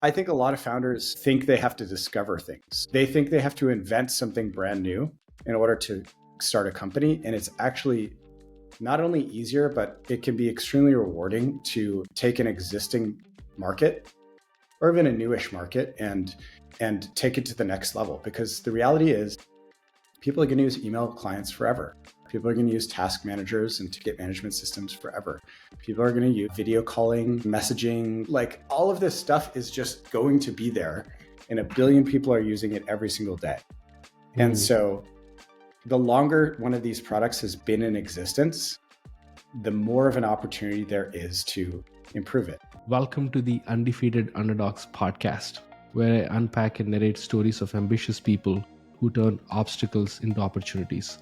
I think a lot of founders think they have to discover things. They think they have to invent something brand new in order to start a company. And it's actually not only easier, but it can be extremely rewarding to take an existing market or even a newish market and take it to the next level. Because the reality is people are going to use email clients forever. People are going to use task managers and ticket management systems forever. People are going to use video calling, messaging, like all of this stuff is just going to be there. And a billion people are using it every single day. And so the longer one of these products has been in existence, the more of an opportunity there is to improve it. Welcome to the Undefeated Underdogs podcast, where I unpack and narrate stories of ambitious people who turn obstacles into opportunities.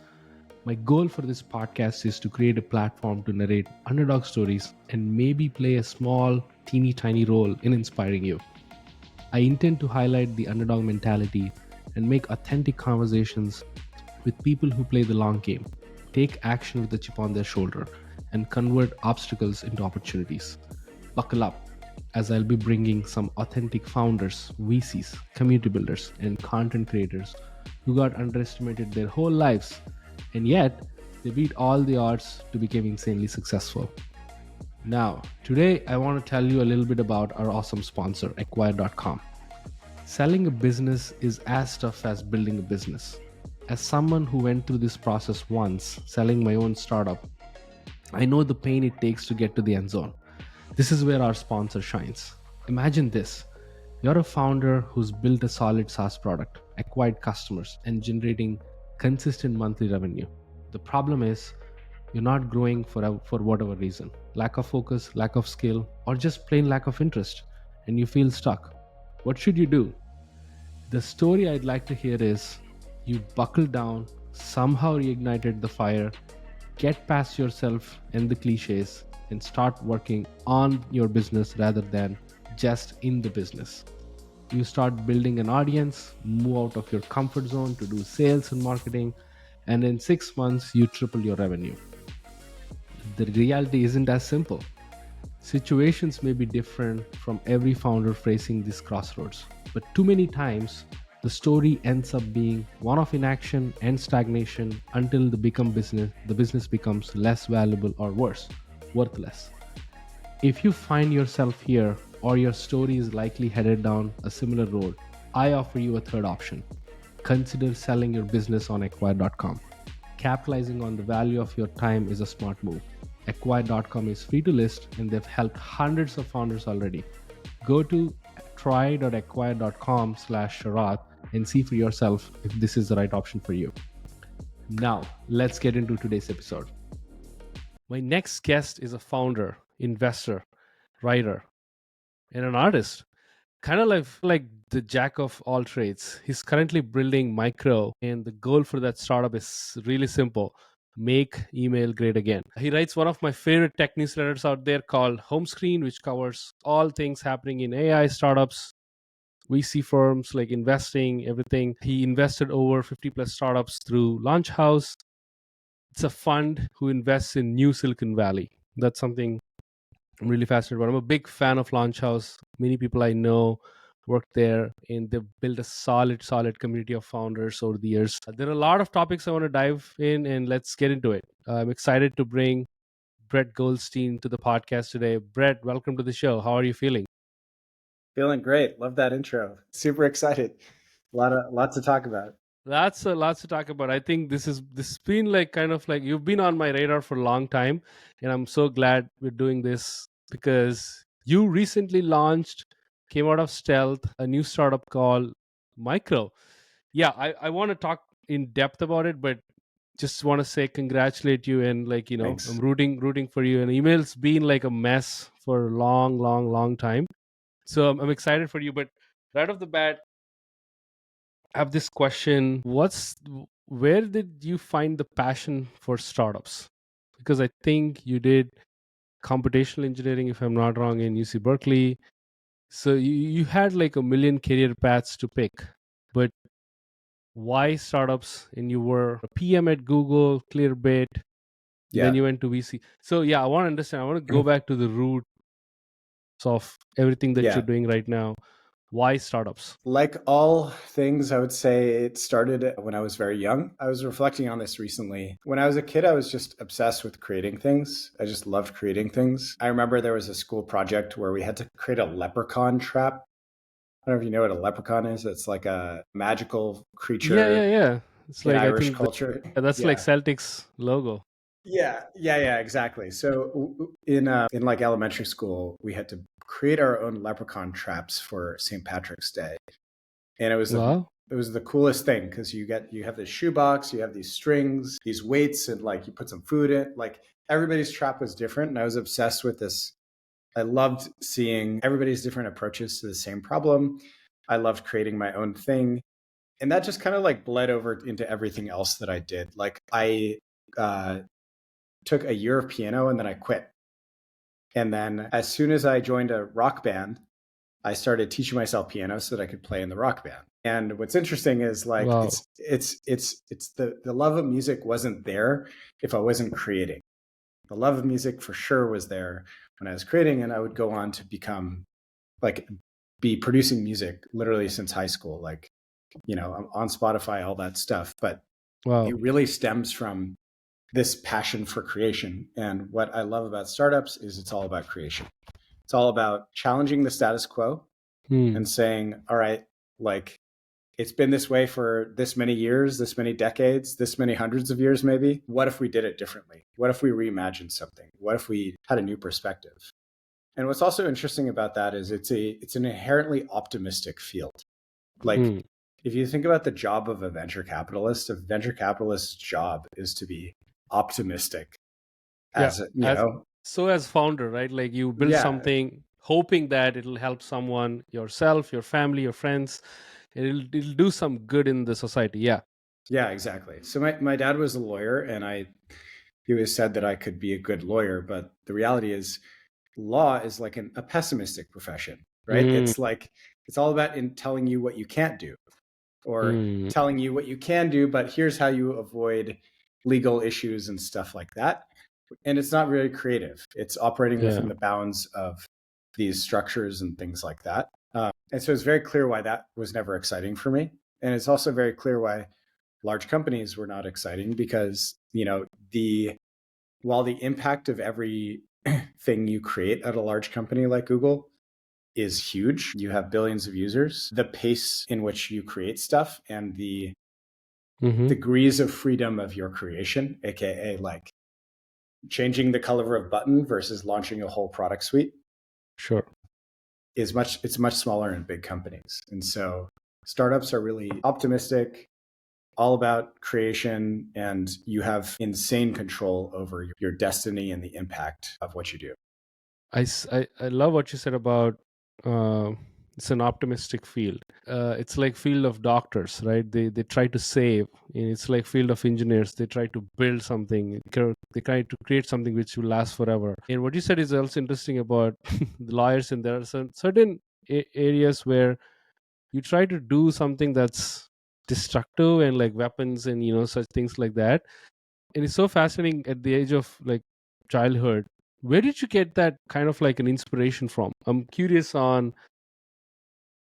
My goal for this podcast is to create a platform to narrate underdog stories and maybe play a small, teeny tiny role in inspiring you. I intend to highlight the underdog mentality and make authentic conversations with people who play the long game, take action with a chip on their shoulder, and convert obstacles into opportunities. Buckle up, as I'll be bringing some authentic founders, VCs, community builders, and content creators who got underestimated their whole lives, and yet they beat all the odds to become insanely successful. Now, today I want to tell you a little bit about our awesome sponsor, Acquire.com. Selling a business is as tough as building a business. As someone who went through this process once, selling my own startup, I know the pain it takes to get to the end zone. This is where our sponsor shines. Imagine this. You're a founder who's built a solid SaaS product, acquired customers, and generating consistent monthly revenue. The problem is you're not growing for whatever reason. Lack of focus, lack of skill, or just plain lack of interest, and you feel stuck. What should you do? The story I'd like to hear is you buckled down, somehow reignited the fire, get past yourself and the cliches, and start working on your business rather than just in the business. You start building an audience, move out of your comfort zone to do sales and marketing, and in 6 months, you triple your revenue. The reality isn't as simple. Situations may be different from every founder facing this crossroads, but too many times, the story ends up being one of inaction and stagnation until the business becomes less valuable or worse, worthless. If you find yourself here or your story is likely headed down a similar road, I offer you a third option. Consider selling your business on Acquire.com. Capitalizing on the value of your time is a smart move. Acquire.com is free to list and they've helped hundreds of founders already. Go to try.acquire.com/Sharath and see for yourself if this is the right option for you. Now, let's get into today's episode. My next guest is a founder, investor, writer, and an artist. Kind of like the jack of all trades. He's currently building Micro, and the goal for that startup is really simple: make email great again. He writes one of my favorite tech newsletters out there called Home Screen, which covers all things happening in AI startups, VC firms, like investing, everything. He invested over 50 plus startups through Launch House. It's a fund who invests in New Silicon Valley. That's something I'm really fascinated about. I'm a big fan of Launch House. Many people I know work there, and they've built a solid community of founders over the years. There are a lot of topics I want to dive in, and let's get into it. I'm excited to bring Brett Goldstein to the podcast today. Brett, welcome to the show. How are you feeling? Feeling great. Love that intro. Super excited. Lots to talk about. Lots to talk about. I think this has been like kind of like you've been on my radar for a long time, and I'm so glad we're doing this because you recently came out of stealth, a new startup called Micro. Yeah, I want to talk in depth about it, but just want to say congratulate you and Thanks. I'm rooting for you. And email's been like a mess for a long time, so I'm excited for you. But right off the bat, I have this question. Where did you find the passion for startups? Because I think you did computational engineering, if I'm not wrong, in UC Berkeley. So you had like a million career paths to pick, but why startups? And you were a PM at Google, Clearbit, then you went to VC. So yeah, I want to understand. I want to go back to the roots of everything that you're doing right now. Why startups? Like all things, I would say it started when I was very young. I was reflecting on this recently. When I was a kid, I was just obsessed with creating things. I just loved creating things. I remember there was a school project where we had to create a leprechaun trap. I don't know if you know what a leprechaun is. It's like a magical Yeah, creature yeah, yeah. It's in like I Irish think culture. that's like Yeah. Celtics logo. Yeah, exactly. So in like elementary school, we had to create our own leprechaun traps for St. Patrick's Day. And Wow. it was the coolest thing because you have this shoebox, you have these strings, these weights, and like you put some food in. Like everybody's trap was different, and I was obsessed with this. I loved seeing everybody's different approaches to the same problem. I loved creating my own thing, and that just kind of like bled over into everything else that I did. Like I uh, took a year of piano and then I quit. And then as soon as I joined a rock band, I started teaching myself piano so that I could play in the rock band. And what's interesting is like Wow. it's the love of music wasn't there if I wasn't creating. The love of music for sure was there when I was creating, and I would go on to become like be producing music literally since high school. Like, I'm on Spotify, all that stuff. But Wow. it really stems from this passion for creation. And what I love about startups is it's all about creation. It's all about challenging the status quo Hmm. and saying, all right, like it's been this way for this many years, this many decades, this many hundreds of years, maybe. What if we did it differently? What if we reimagined something? What if we had a new perspective? And what's also interesting about that is it's an inherently optimistic field. Like Hmm. if you think about the job of a venture capitalist's job is to be optimistic Yeah. as As so as founder, right? Like you build yeah, something hoping that it'll help someone, yourself, your family, your friends. It'll do some good in the society. Yeah. yeah, exactly. So my dad was a lawyer, and he always said that I could be a good lawyer, but the reality is law is like a pessimistic profession, right? Mm, It's like it's all about in telling you what you can't do, or mm, telling you what you can do, but here's how you avoid legal issues and stuff like that. And it's not really creative. It's operating within yeah. the bounds of these structures and things like that. And so it's very clear why that was never exciting for me. And it's also very clear why large companies were not exciting because, the while the impact of every thing you create at a large company like Google is huge, you have billions of users, the pace in which you create stuff and the Mm-hmm. degrees of freedom of your creation, aka like changing the color of a button versus launching a whole product suite, Sure. it's much smaller in big companies. And so startups are really optimistic, all about creation, and you have insane control over your destiny and the impact of what you do. I love what you said about uh, it's an optimistic field. It's like field of doctors, right? They try to save. It's like field of engineers. They try to build something. They try to create something which will last forever. And what you said is also interesting about the lawyers. And there are certain areas where you try to do something that's destructive and like weapons and such things like that. And it's so fascinating at the age of like childhood. Where did you get that kind of like an inspiration from? I'm curious on,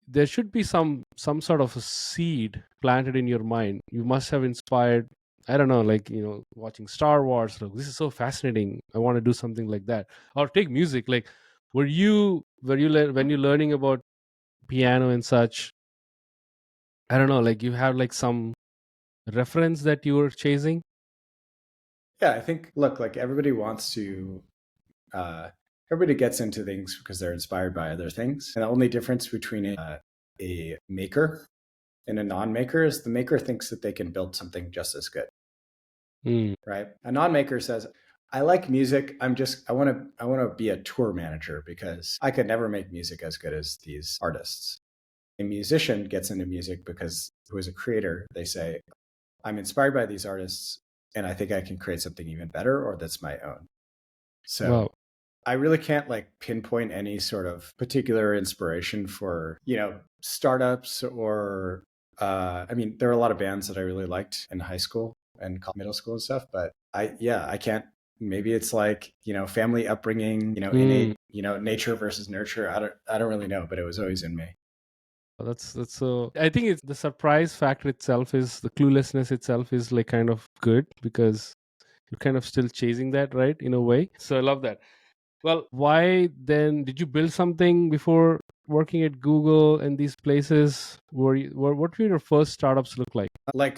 there should be some sort of a seed planted in your mind. You must have inspired, I don't know, like watching Star Wars. Like, this is so fascinating, I want to do something like that. Or take music, like when you're learning about piano and such, I don't know, like you have like some reference that you were chasing. Yeah, I think, look, like everybody gets into things because they're inspired by other things. And the only difference between a maker and a non-maker is the maker thinks that they can build something just as good, Mm, right? A non-maker says, I like music. I want to be a tour manager because I could never make music as good as these artists. A musician gets into music because who is a creator, they say, I'm inspired by these artists and I think I can create something even better or that's my own. So wow. I really can't like pinpoint any sort of particular inspiration for, startups or I mean, there are a lot of bands that I really liked in high school and middle school and stuff, but I can't, maybe it's like, family upbringing, Mm. innate, nature versus nurture. I don't really know, but it was always in me. That's so. I think it's the surprise factor itself is the cluelessness itself is like kind of good because you're kind of still chasing that, right? In a way. So I love that. Well, why then did you build something before working at Google and these places? What were your first startups look like?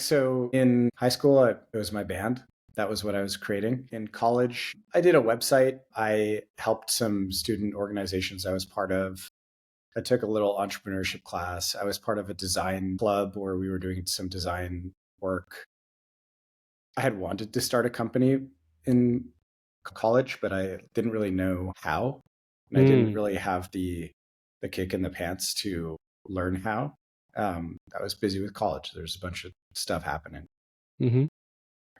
So in high school, it was my band. That was what I was creating. In college, I did a website. I helped some student organizations I was part of. I took a little entrepreneurship class. I was part of a design club where we were doing some design work. I had wanted to start a company in college, but I didn't really know how. And I didn't Mm. really have the kick in the pants to learn how. I was busy with college. There's a bunch of stuff happening, Mm-hmm.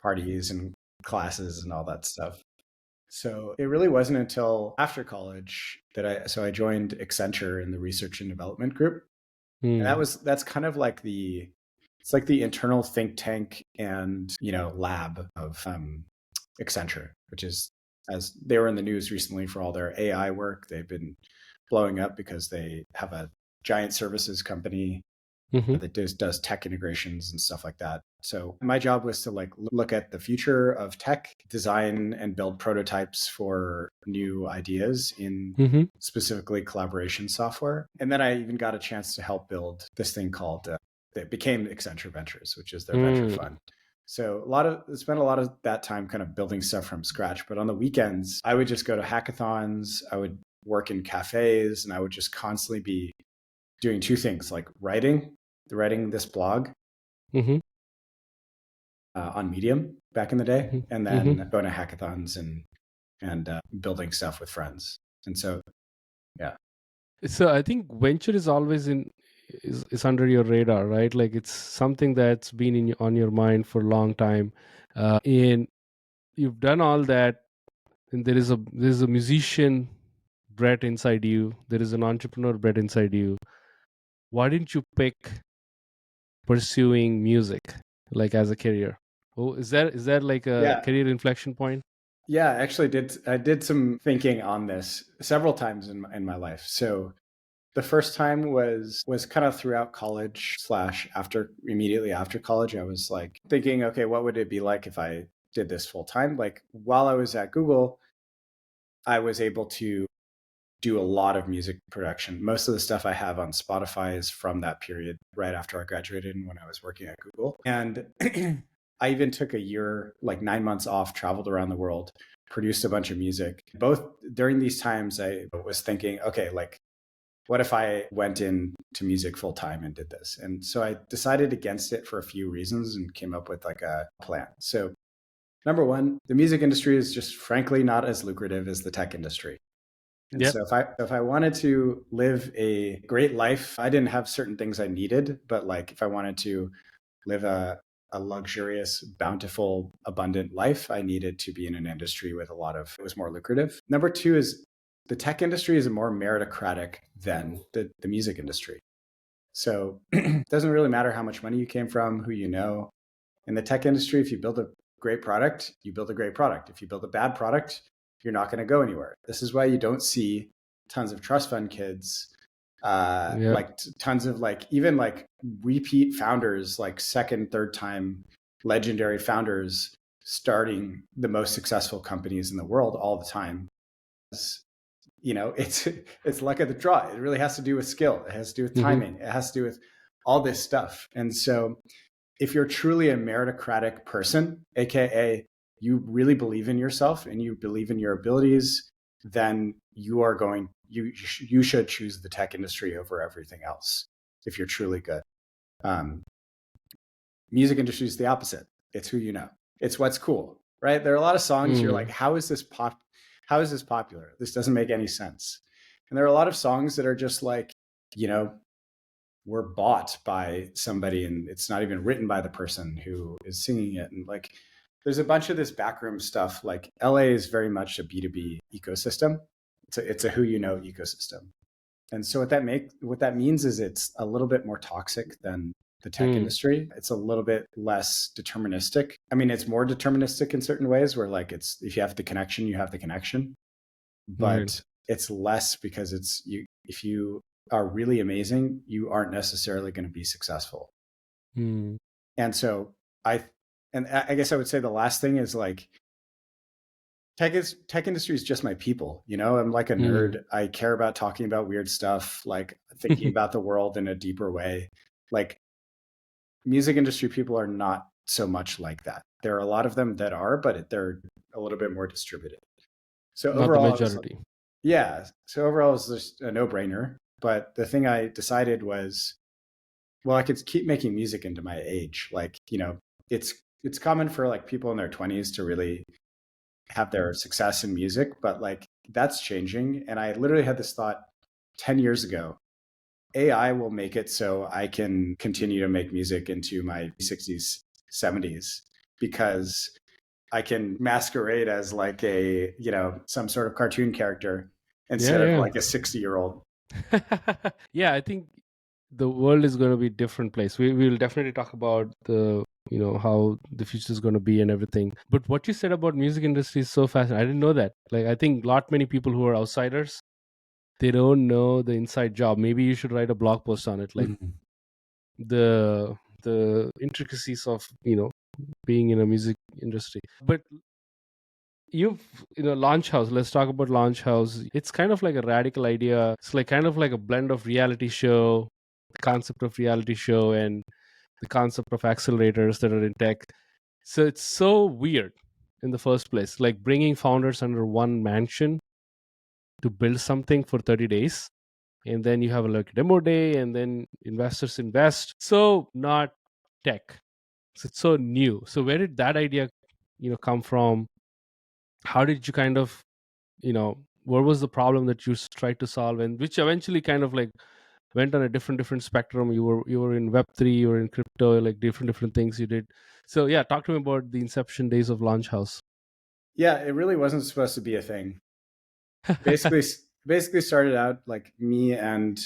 parties and classes and all that stuff. So it really wasn't until after college that I joined Accenture in the research and development group. And Mm. that's kind of like it's like the internal think tank and, lab of Accenture, which is, as they were in the news recently for all their AI work. They've been blowing up because they have a giant services company Mm-hmm. that does tech integrations and stuff like that. So my job was to like look at the future of tech, design and build prototypes for new ideas in Mm-hmm. specifically collaboration software. And then I even got a chance to help build this thing called that became Accenture Ventures, which is their venture Mm. fund. So spent a lot of that time kind of building stuff from scratch. But on the weekends, I would just go to hackathons. I would work in cafes, and I would just constantly be doing two things, like writing this blog Mm-hmm. on Medium back in the day, and Mm-hmm. then going to hackathons and building stuff with friends. And so, yeah, So I think venture is always is under your radar, right? Like it's something that's been on your mind for a long time, and you've done all that. And there's a musician Brett inside you. There is an entrepreneur Brett inside you. Why didn't you pick pursuing music like as a career? Oh, is that like a yeah, career inflection point? yeah. Actually, I did some thinking on this several times in my life. So the first time was kind of throughout college slash after immediately after college. I was like thinking, okay, what would it be like if I did this full time? Like while I was at Google, I was able to do a lot of music production. Most of the stuff I have on Spotify is from that period right after I graduated and when I was working at Google. And I even took a year, like 9 months off, traveled around the world, produced a bunch of music. Both during these times, I was thinking, okay, like, what if I went into music full time and did this? And so I decided against it for a few reasons and came up with like a plan. So, number one, the music industry is just frankly not as lucrative as the tech industry. And Yep. so if I wanted to live a great life, I didn't have certain things I needed, but like if I wanted to live a luxurious, bountiful, abundant life, I needed to be in an industry with a lot of, it was more lucrative. Number two is the tech industry is more meritocratic than the music industry. So it doesn't really matter how much money you came from, who you know. In the tech industry, if you build a great product, you build a great product. If you build a bad product, you're not going to go anywhere. This is why you don't see tons of trust fund kids, Yeah. like tons of like even like repeat founders, like second, third time legendary founders starting the most successful companies in the world all the time. It's luck of the draw. It really has to do with skill. It has to do with Mm-hmm. timing. It has to do with all this stuff. And so if you're truly a meritocratic person, aka you really believe in yourself and you believe in your abilities, then you should choose the tech industry over everything else if you're truly good. Um, Music industry is the opposite. It's who you know. It's what's cool, right? There are a lot of songs you're like, Mm. how is this pop? How is this popular? This doesn't make any sense. And there are a lot of songs that are just like, you know, were bought by somebody and it's not even written by the person who is singing it. And like, there's a bunch of this backroom stuff. Like LA is very much a B2B ecosystem. It's a who you know ecosystem. And so what that means is it's a little bit more toxic than the tech Mm. industry. It's a little bit less deterministic. I mean, it's more deterministic in certain ways where like it's if you have the connection, you have the connection. Right. But it's less because if you are really amazing, you aren't necessarily going to be successful. Mm. And so I guess I would say the last thing is like, tech industry is just my people. I'm like a nerd. I care about talking about weird stuff, like thinking about the world in a deeper way. Like, music industry people are not so much like that. There are a lot of them that are, but they're a little bit more distributed. So Not the overall, I was like, majority. yeah. So overall, it's just a no-brainer. But the thing I decided was, well, I could keep making music into my age. Like, it's common for like people in their 20s to really have their success in music, but like that's changing. And I literally had this thought 10 years ago. AI will make it so I can continue to make music into my 60s, 70s, because I can masquerade as like some sort of cartoon character instead of Yeah. like a 60-year-old. Yeah, I think the world is going to be a different place. We'll definitely talk about the how the future is going to be and everything. But what you said about music industry is so fascinating. I didn't know that. Like, I think lot many people who are outsiders, they don't know the inside job. Maybe you should write a blog post on it, like the intricacies of being in a music industry. But you've Launch House, let's talk about Launch House. It's kind of like a radical idea. It's like kind of like a blend of reality show, the concept of reality show, and the concept of accelerators that are in tech. So it's so weird in the first place, like bringing founders under one mansion to build something for 30 days, and then you have a like demo day, and then investors invest. So not tech. So it's so new. So where did that idea come from? How did you kind of what was the problem that you tried to solve, and which eventually kind of like went on a different spectrum? You were in Web3, you were in crypto, like different things you did. So yeah, talk to me about the inception days of Launch House. Yeah, it really wasn't supposed to be a thing. Basically started out like me and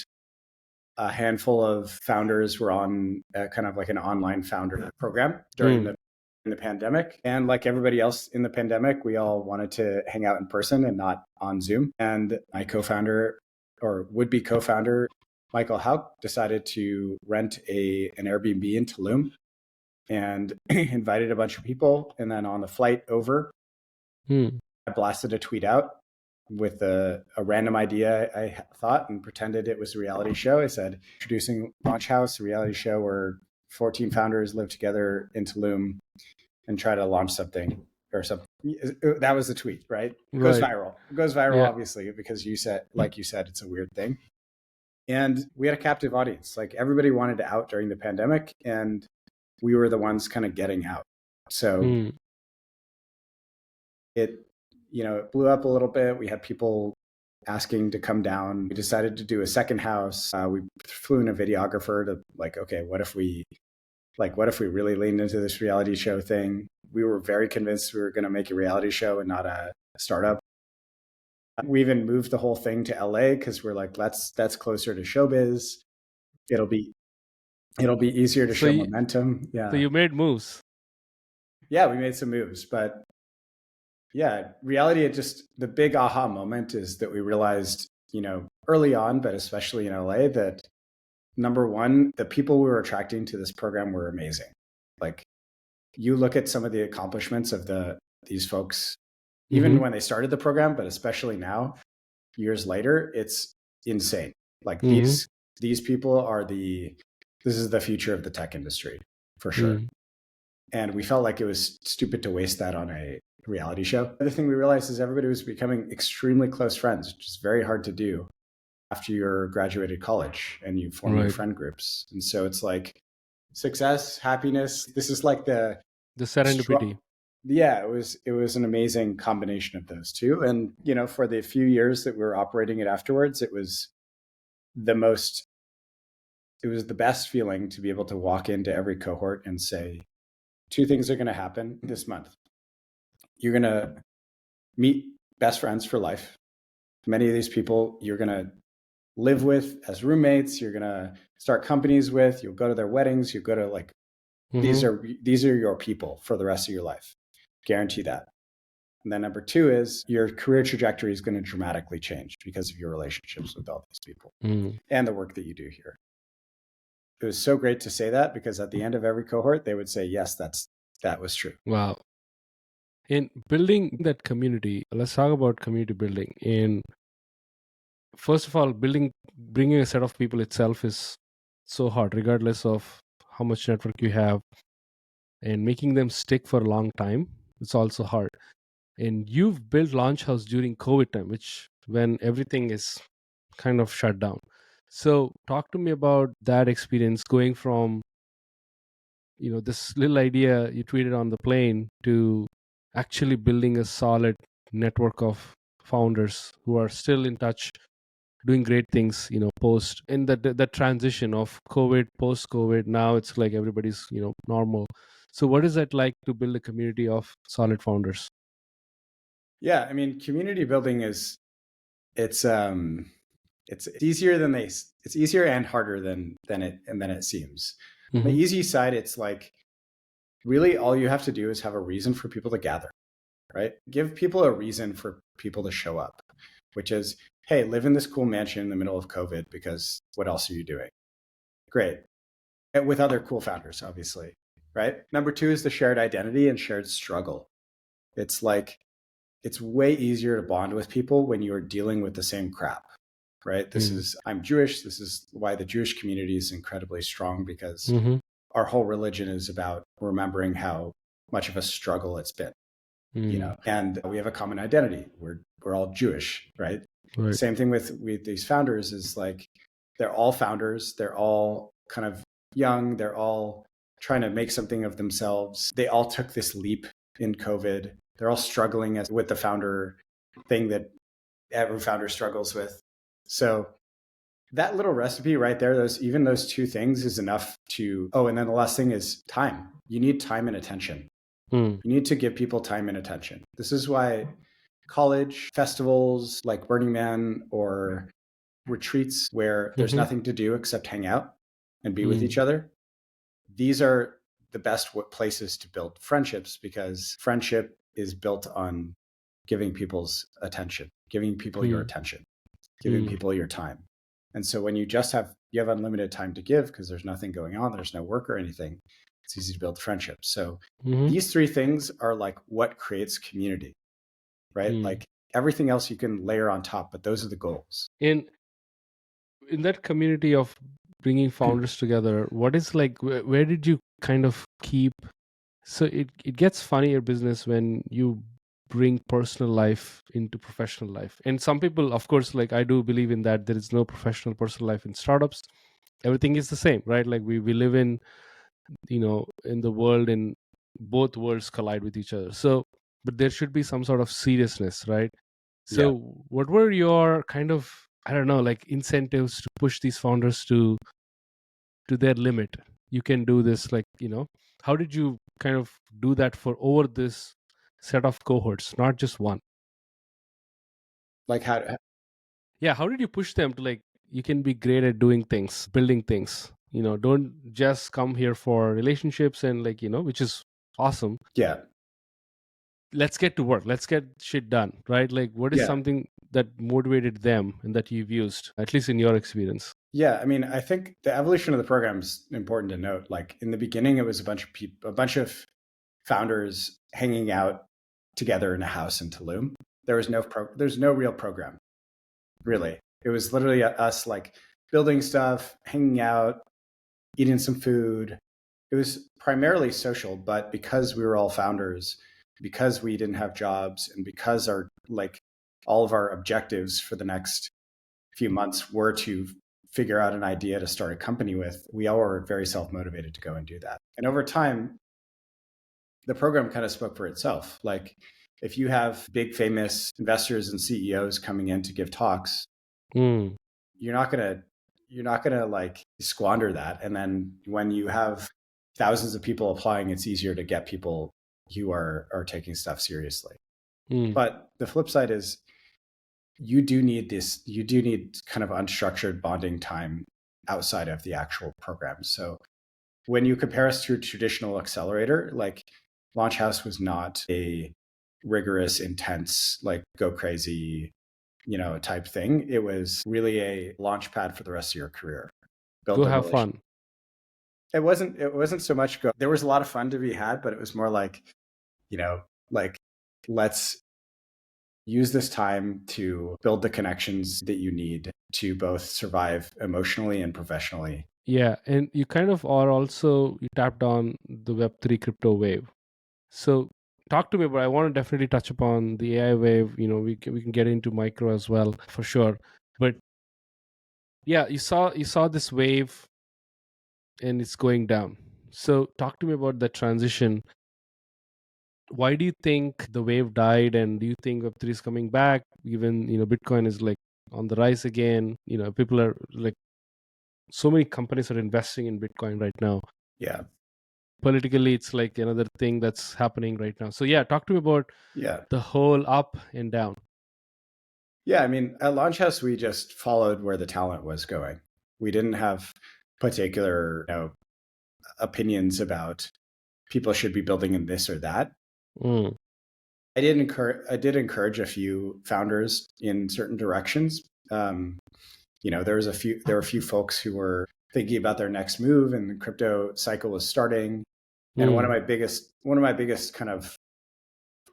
a handful of founders were on kind of like an online founder program during the pandemic. And like everybody else in the pandemic, we all wanted to hang out in person and not on Zoom. And my co-founder, or would-be co-founder, Michael Hauk, decided to rent an Airbnb in Tulum and invited a bunch of people. And then on the flight over, I blasted a tweet out with a random idea I thought and pretended it was a reality show. I said, introducing Launch House, a reality show where 14 founders live together in Tulum and try to launch something or something. That was the tweet, right? It goes viral. It goes viral, Yeah. obviously, because you said, it's a weird thing. And we had a captive audience. Like everybody wanted to out during the pandemic, and we were the ones kind of getting out. So it blew up a little bit. We had people asking to come down. We decided to do a second house. We flew in a videographer to like, okay, what if we really leaned into this reality show thing? We were very convinced we were going to make a reality show and not a startup. We even moved the whole thing to LA because we're like, that's closer to showbiz. It'll be easier to show momentum. Yeah. So you made moves. Yeah, we made some moves, but yeah, reality, the big aha moment is that we realized, early on, but especially in LA, that number one, the people we were attracting to this program were amazing. Like, you look at some of the accomplishments of these folks, even when they started the program, but especially now, years later, it's insane. Like these people are this is the future of the tech industry for sure. And we felt like it was stupid to waste that on a reality show. The other thing we realized is everybody was becoming extremely close friends, which is very hard to do after you're graduated college and you form your friend groups. And so it's like success, happiness. This is like the serendipity. Yeah, it was an amazing combination of those two. And, for the few years that we were operating it afterwards, it was the best feeling to be able to walk into every cohort and say, two things are going to happen this month. You're going to meet best friends for life. Many of these people you're going to live with as roommates. You're going to start companies with. You'll go to their weddings. You go to like these are your people for the rest of your life. Guarantee that. And then number two is your career trajectory is going to dramatically change because of your relationships with all these people and the work that you do here. It was so great to say that, because at the end of every cohort, they would say, yes, that was true. Wow. In building that community, let's talk about community building. In first of all, bringing a set of people itself is so hard, regardless of how much network you have, and making them stick for a long time, it's also hard. And you've built Launch House during COVID time, which when everything is kind of shut down. So talk to me about that experience, going from this little idea you tweeted on the plane to actually building a solid network of founders who are still in touch, doing great things, post in that transition of COVID, post COVID. Now it's like everybody's normal. So what is that like to build a community of solid founders? Yeah, I mean, community building it's easier it's easier and harder than it seems. On the easy side, it's like really all you have to do is have a reason for people to gather, right? Give people a reason for people to show up, which is, hey, live in this cool mansion in the middle of COVID because what else are you doing? Great. And with other cool founders, obviously, right? Number two is the shared identity and shared struggle. It's like, it's way easier to bond with people when you're dealing with the same crap, right? I'm Jewish. This is why the Jewish community is incredibly strong, because our whole religion is about remembering how much of a struggle it's been, and we have a common identity. We're all Jewish, right? Same thing with these founders is like, they're all founders. They're all kind of young. They're all trying to make something of themselves. They all took this leap in COVID. They're all struggling with the founder thing that every founder struggles with. So that little recipe right there, those two things is enough to, and then the last thing is time. You need time and attention. You need to give people time and attention. This is why college festivals like Burning Man or retreats where there's nothing to do except hang out and be with each other, these are the best places to build friendships, because friendship is built on giving people's attention, giving people your attention, giving people your time. And so when you have unlimited time to give because there's nothing going on, there's no work or anything, it's easy to build friendships. So these three things are like what creates community, right? Like everything else you can layer on top, but those are the goals. In that community of bringing founders together, what is like, where did you kind of keep, so it gets funnier business when you bring personal life into professional life. And some people, of course, like I do believe in that there is no professional personal life in startups. Everything is the same, right? Like we live in in the world, and both worlds collide with each other. So but there should be some sort of seriousness, right? So what were your kind of, I don't know, like incentives to push these founders to their limit? You can do this, like, how did you kind of do that for over this set of cohorts, not just one? Like how did you push them to, like, you can be great at doing things, building things, don't just come here for relationships and, like, which is awesome. Let's get to work, let's get shit done, right? Like what is something that motivated them and that you've used, at least in your experience? I mean, I think the evolution of the program is important to note. Like in the beginning, it was a bunch of founders hanging out together in a house in Tulum. There's no real program, really. It was literally us like building stuff, hanging out, eating some food. It was primarily social, but because we were all founders, because we didn't have jobs, and because all of our objectives for the next few months were to figure out an idea to start a company with, we all were very self-motivated to go and do that. And over time, the program kind of spoke for itself. Like if you have big famous investors and CEOs coming in to give talks, you're not gonna like squander that. And then when you have thousands of people applying, it's easier to get people who are taking stuff seriously. But the flip side is you do need kind of unstructured bonding time outside of the actual program. So when you compare us to a traditional accelerator, like Launch House was not a rigorous, intense, like go crazy, type thing. It was really a launch pad for the rest of your career. Build Go the have relation. fun. It wasn't so much go. There was a lot of fun to be had, but it was more like, like let's use this time to build the connections that you need to both survive emotionally and professionally. Yeah, and you kind of are also, you tapped on the Web3 crypto wave. So talk to me, but I want to definitely touch upon the AI wave. We can get into micro as well for sure. But yeah, you saw this wave and it's going down. So talk to me about the transition. Why do you think the wave died, and do you think Web3 is coming back? Even Bitcoin is like on the rise again. People are like, so many companies are investing in Bitcoin right now. Yeah. Politically, it's like another thing that's happening right now. So yeah, talk to me about Yeah. the whole up and down. Yeah. I mean, at Launchhouse, we just followed where the talent was going. We didn't have particular, opinions about people should be building in this or that. Mm. I did encourage a few founders in certain directions. There were a few folks who were thinking about their next move, and the crypto cycle was starting. And one of Mm. my biggest kind of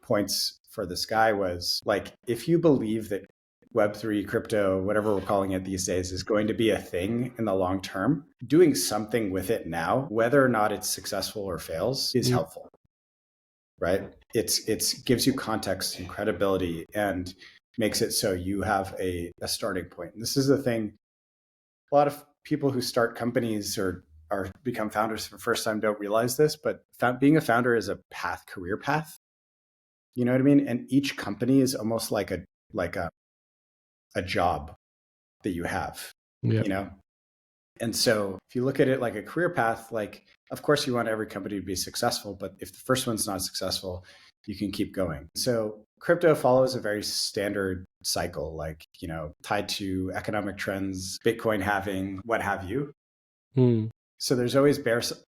points for this guy was like, if you believe that Web3 crypto, whatever we're calling it these days, is going to be a thing in the long term, doing something with it now, whether or not it's successful or fails, is helpful, right? It's gives you context and credibility and makes it so you have a starting point. And this is the thing. A lot of people who start companies or become founders for the first time don't realize this, but being a founder is a career path. You know what I mean? And each company is almost like a job that you have, Yeah. you know? And so if you look at it like a career path, like, of course you want every company to be successful, but if the first one's not successful, you can keep going. So crypto follows a very standard cycle, like, tied to economic trends, Bitcoin halving, what have you. Mm. So there's always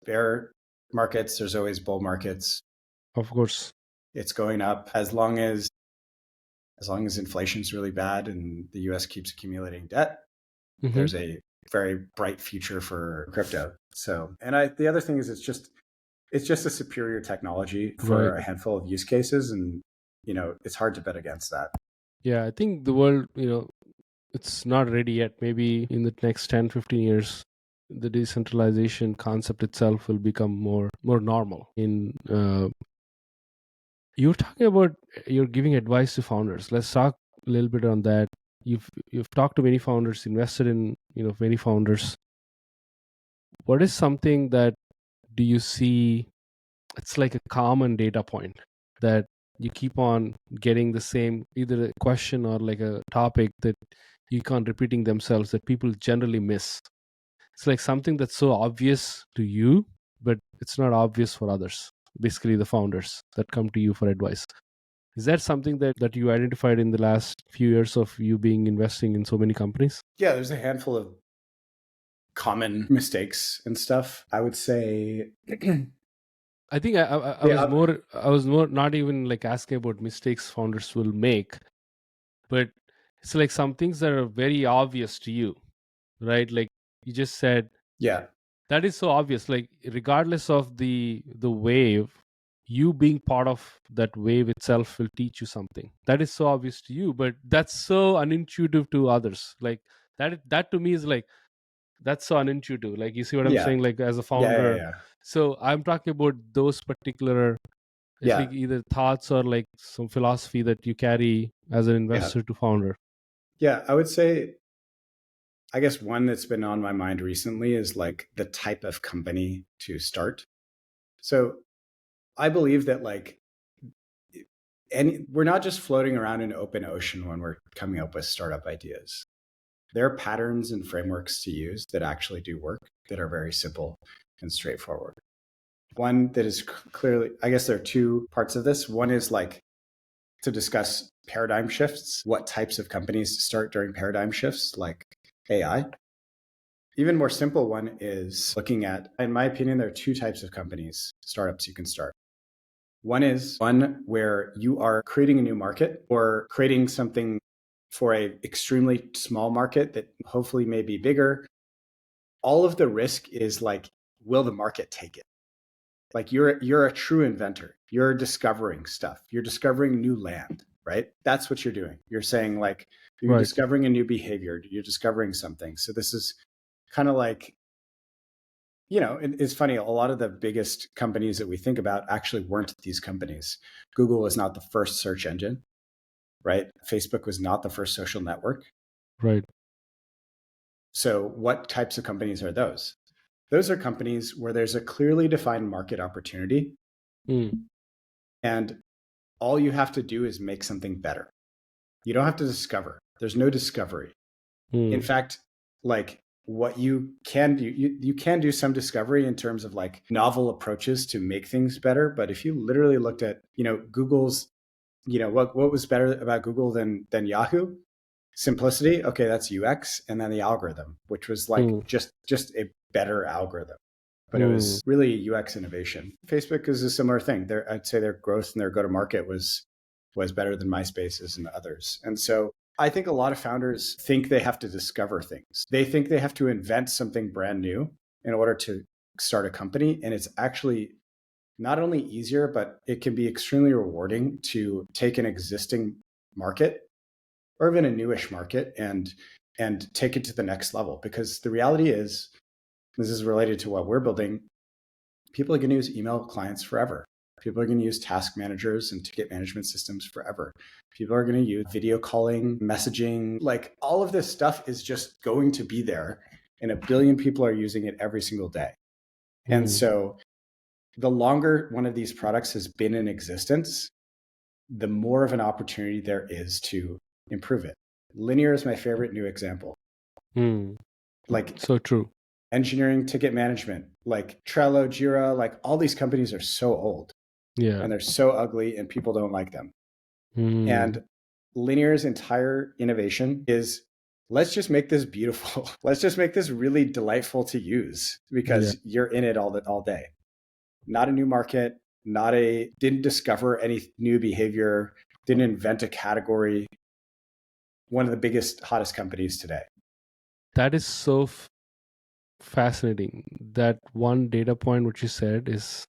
bear markets, there's always bull markets. Of course. It's going up as long as inflation's really bad and the US keeps accumulating debt. Mm-hmm. There's a very bright future for crypto. So, and the other thing is it's just a superior technology for Right. a handful of use cases, and it's hard to bet against that. Yeah, I think the world, it's not ready yet. Maybe in the next 10-15 years, the decentralization concept itself will become more normal. You're talking about, you're giving advice to founders. Let's talk a little bit on that. You've talked to many founders, invested in many founders. What is something that do you see, it's like a common data point that you keep on getting the same, either a question or like a topic that you can't repeating themselves, that people generally miss? It's like something that's so obvious to you, but it's not obvious for others, basically the founders that come to you for advice. Is that something that you identified in the last few years of you being investing in so many companies? Yeah, there's a handful of common mistakes and stuff. I would say, I think I yeah, was more not even like asking about mistakes founders will make, but it's like some things that are very obvious to you, right? Like you just said, yeah, that is so obvious. Like regardless of the wave, you being part of that wave itself will teach you something. That is so obvious to you, but that's so unintuitive to others. Like that to me is like, that's so unintuitive. Like, you see what I'm yeah, saying? Like as a yeah, yeah, founder. yeah, So I'm talking about those particular, it's yeah, like either thoughts or like some philosophy that you carry as an yeah, investor to founder. yeah. I would say, I guess one that's been on my mind recently is like the type of company to start. So I believe that we're not just floating around in open ocean when we're coming up with startup ideas. There are patterns and frameworks to use that actually do work, that are very simple and straightforward. One that is clearly, I guess there are two parts of this. One is like to discuss paradigm shifts, what types of companies to start during paradigm shifts, like AI. Even more simple one is looking at, in my opinion, there are two types of companies, startups you can start. One is one where you are creating a new market or creating something for a extremely small market that hopefully may be bigger. All of the risk is like, will the market take it? Like you're a true inventor. You're discovering stuff. You're discovering new land, right? That's what you're doing. You're saying like you're Right. discovering a new behavior. You're discovering something. So this is kind of like, it's funny. A lot of the biggest companies that we think about actually weren't these companies. Google was not the first search engine, right? Facebook was not the first social network. Right. So what types of companies are those? Those are companies where there's a clearly defined market opportunity. And all you have to do is make something better. You don't have to discover. There's no discovery. In fact, like what you can do, you can do some discovery in terms of like novel approaches to make things better. But if you literally looked at, Google's, what was better about Google than Yahoo? Simplicity. Okay, that's UX. And then the algorithm, which was like just a better algorithm. But it was really UX innovation. Facebook is a similar thing. I'd say their growth and their go-to-market was better than MySpace's and others. And so I think a lot of founders think they have to discover things. They think they have to invent something brand new in order to start a company. And it's actually not only easier, but it can be extremely rewarding to take an existing market or even a newish market and take it to the next level. Because the reality is, this is related to what we're building, people are going to use email clients forever. People are going to use task managers and ticket management systems forever. People are going to use video calling, messaging, like all of this stuff is just going to be there. And a billion people are using it every single day. And so the longer one of these products has been in existence, the more of an opportunity there is to improve it. Linear is my favorite new example. Like so true. Engineering, ticket management, like Trello, Jira, like all these companies are so old. Yeah. And they're so ugly and people don't like them. And Linear's entire innovation is, let's just make this beautiful. Let's just make this really delightful to use because you're in it all day. Not a new market, didn't discover any new behavior, didn't invent a category. One of the biggest, hottest companies today. That is so fascinating. That one data point which you said is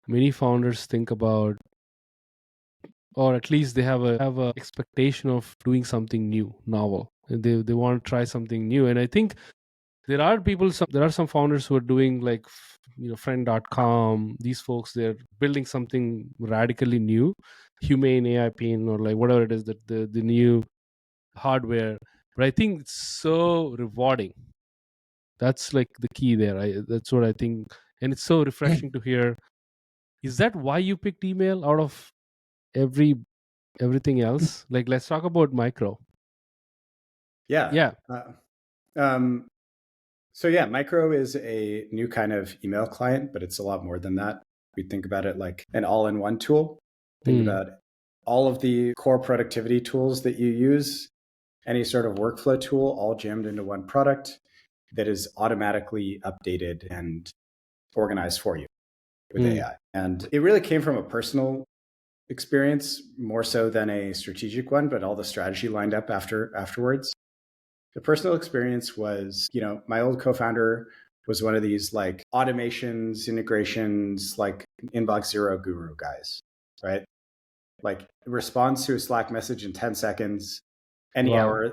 many founders think about, or at least they have a expectation of doing something new, novel. They want to try something new. And I think there are some founders who are doing like friend.com. These folks, they're building something radically new, humane AI pin or like whatever it is, that the new hardware. But I think it's so rewarding. That's like the key there. That's what I think. And it's so refreshing to hear. Is that why you picked email out of everything else? Like, let's talk about micro. Yeah. Micro is a new kind of email client, but it's a lot more than that. We think about it like an all-in-one tool. Think about all of the core productivity tools that you use, any sort of workflow tool, all jammed into one product that is automatically updated and organized for you with AI. And it really came from a personal experience more so than a strategic one, but all the strategy lined up afterwards. The personal experience was, my old co-founder was one of these like automations, integrations, like inbox zero guru guys, right? Like responds to a Slack message in 10 seconds, any hour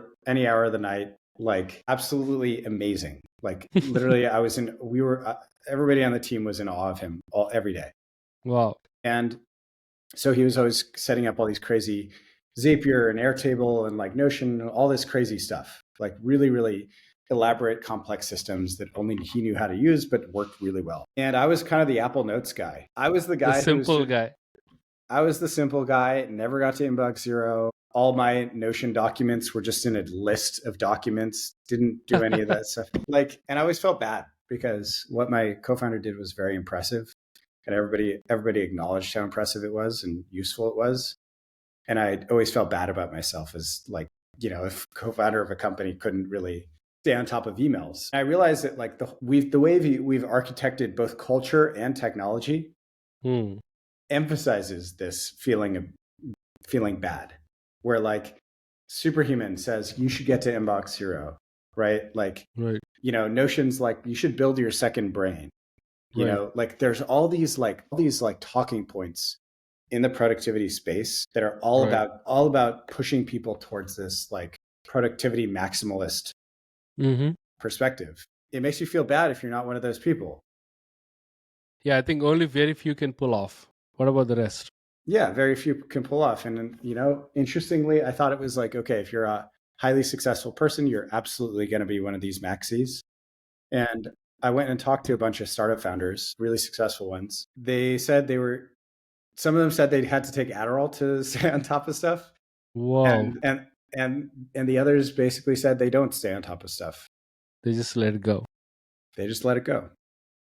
of the night, like absolutely amazing. Like literally everybody on the team was in awe of him every day. Wow. And so he was always setting up all these crazy Zapier and Airtable and like Notion, and all this crazy stuff, like really, really elaborate, complex systems that only he knew how to use, but worked really well. And I was kind of the Apple Notes guy. I was the guy I was the simple guy, never got to inbox zero. All my Notion documents were just in a list of documents, didn't do any of that stuff. And I always felt bad because what my co-founder did was very impressive. And everybody acknowledged how impressive it was and useful it was. And I always felt bad about myself as like, if co-founder of a company couldn't really stay on top of emails. I realized that like the way we've architected both culture and technology emphasizes this feeling bad, where like Superhuman says you should get to inbox zero, right? Like, Right. notions like you should build your second brain, Right. like there's all these talking points in the productivity space that are Right. all about pushing people towards this like productivity maximalist Mm-hmm. perspective. It makes you feel bad if you're not one of those people. Yeah, I think only very few can pull off. What about the rest? Yeah, very few can pull off. And, interestingly, I thought it was like, okay, if you're a highly successful person, you're absolutely going to be one of these maxis. And I went and talked to a bunch of startup founders, really successful ones. They said some of them said they had to take Adderall to stay on top of stuff. Wow. And the others basically said they don't stay on top of stuff. They just let it go. They just let it go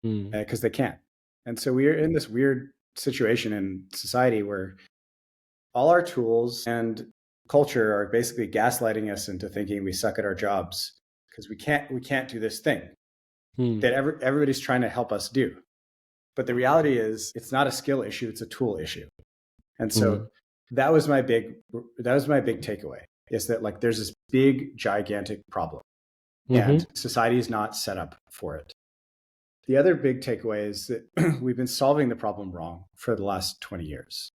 Mm. because they can't. And so we're in this weird situation in society where all our tools and culture are basically gaslighting us into thinking we suck at our jobs because we can't do this thing that everybody's trying to help us do. But the reality is it's not a skill issue, it's a tool issue. And so that was my big takeaway, is that like there's this big gigantic problem and society is not set up for it. The other big takeaway is that we've been solving the problem wrong for the last 20 years,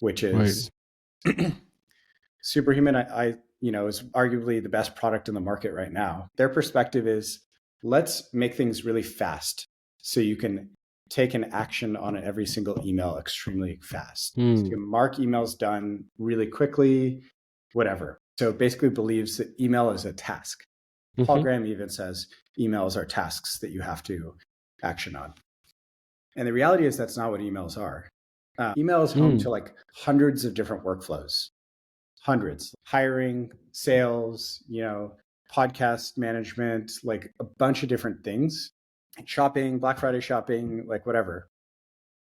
which is Superhuman, is arguably the best product in the market right now. Their perspective is let's make things really fast so you can take an action on every single email extremely fast. So you can mark emails done really quickly, whatever. So it basically believes that email is a task. Paul Graham even says emails are tasks that you have to action on. And the reality is that's not what emails are. Email is home to like hundreds of different workflows. Hundreds. Hiring, sales, podcast management, like a bunch of different things. Shopping, Black Friday shopping, like whatever.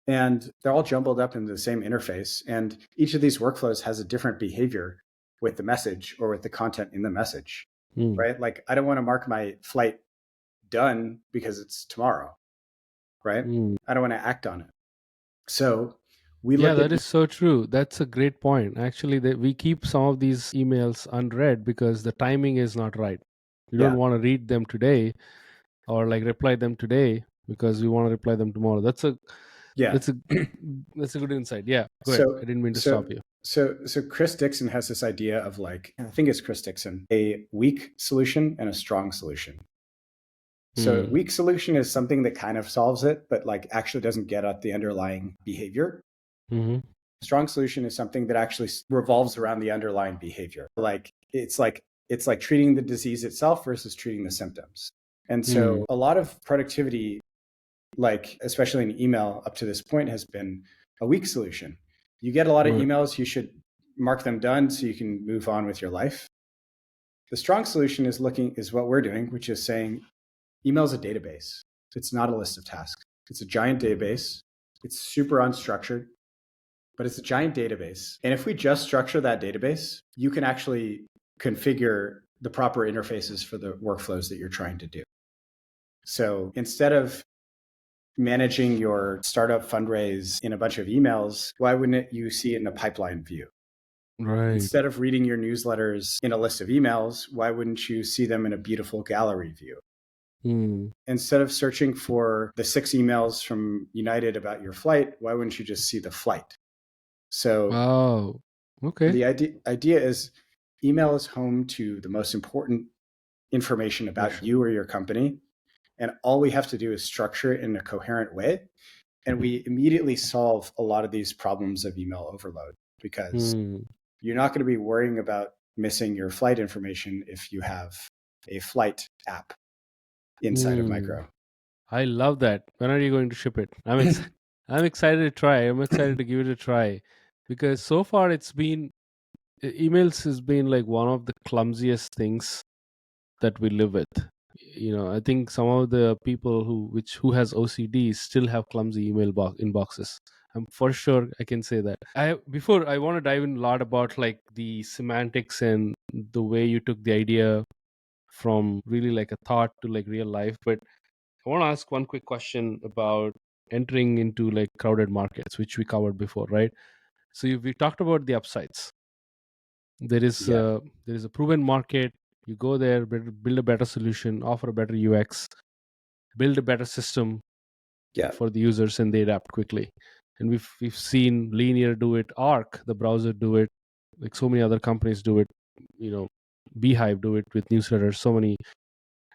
And they're all jumbled up into the same interface. And each of these workflows has a different behavior with the message or with the content in the message, right? Like I don't want to mark my flight done because it's tomorrow, right? I don't want to act on it. So that is so true. That's a great point. Actually, we keep some of these emails unread because the timing is not right. We don't want to read them today or like reply them today because we want to reply them tomorrow. That's a good insight. Yeah, go ahead. I didn't mean to stop you. So Chris Dixon has this idea of like, I think it's Chris Dixon, a weak solution and a strong solution. So weak solution is something that kind of solves it, but like actually doesn't get at the underlying behavior. Strong solution is something that actually revolves around the underlying behavior. Like it's like treating the disease itself versus treating the symptoms. And so a lot of productivity, like especially in email up to this point, has been a weak solution. You get a lot of emails, you should mark them done so you can move on with your life. The strong solution is what we're doing, which is saying email is a database. It's not a list of tasks. It's a giant database. It's super unstructured, but it's a giant database. And if we just structure that database, you can actually configure the proper interfaces for the workflows that you're trying to do. So instead of managing your startup fundraise in a bunch of emails, why wouldn't you see it in a pipeline view? Right. Instead of reading your newsletters in a list of emails, why wouldn't you see them in a beautiful gallery view? Instead of searching for the 6 emails from United about your flight, why wouldn't you just see the flight? So the idea is email is home to the most important information about you or your company. And all we have to do is structure it in a coherent way. And we immediately solve a lot of these problems of email overload because you're not going to be worrying about missing your flight information if you have a flight app inside of Micro. I love that. When are you going to ship it? I'm excited to try. I'm excited to give it a try because so far emails has been like one of the clumsiest things that we live with. I think some of the people who has OCD still have clumsy email inboxes. I'm for sure I can say that. I want to dive in a lot about like the semantics and the way you took the idea from really like a thought to like real life. But I want to ask one quick question about entering into like crowded markets, which we covered before, right? So we talked about the upsides. There is Yeah. a proven market. You go there, build a better solution, offer a better UX, build a better system Yeah. for the users, and they adapt quickly. And we've seen Linear do it, Arc, the browser, do it, like so many other companies do it. You know, Beehive do it with newsletters. So many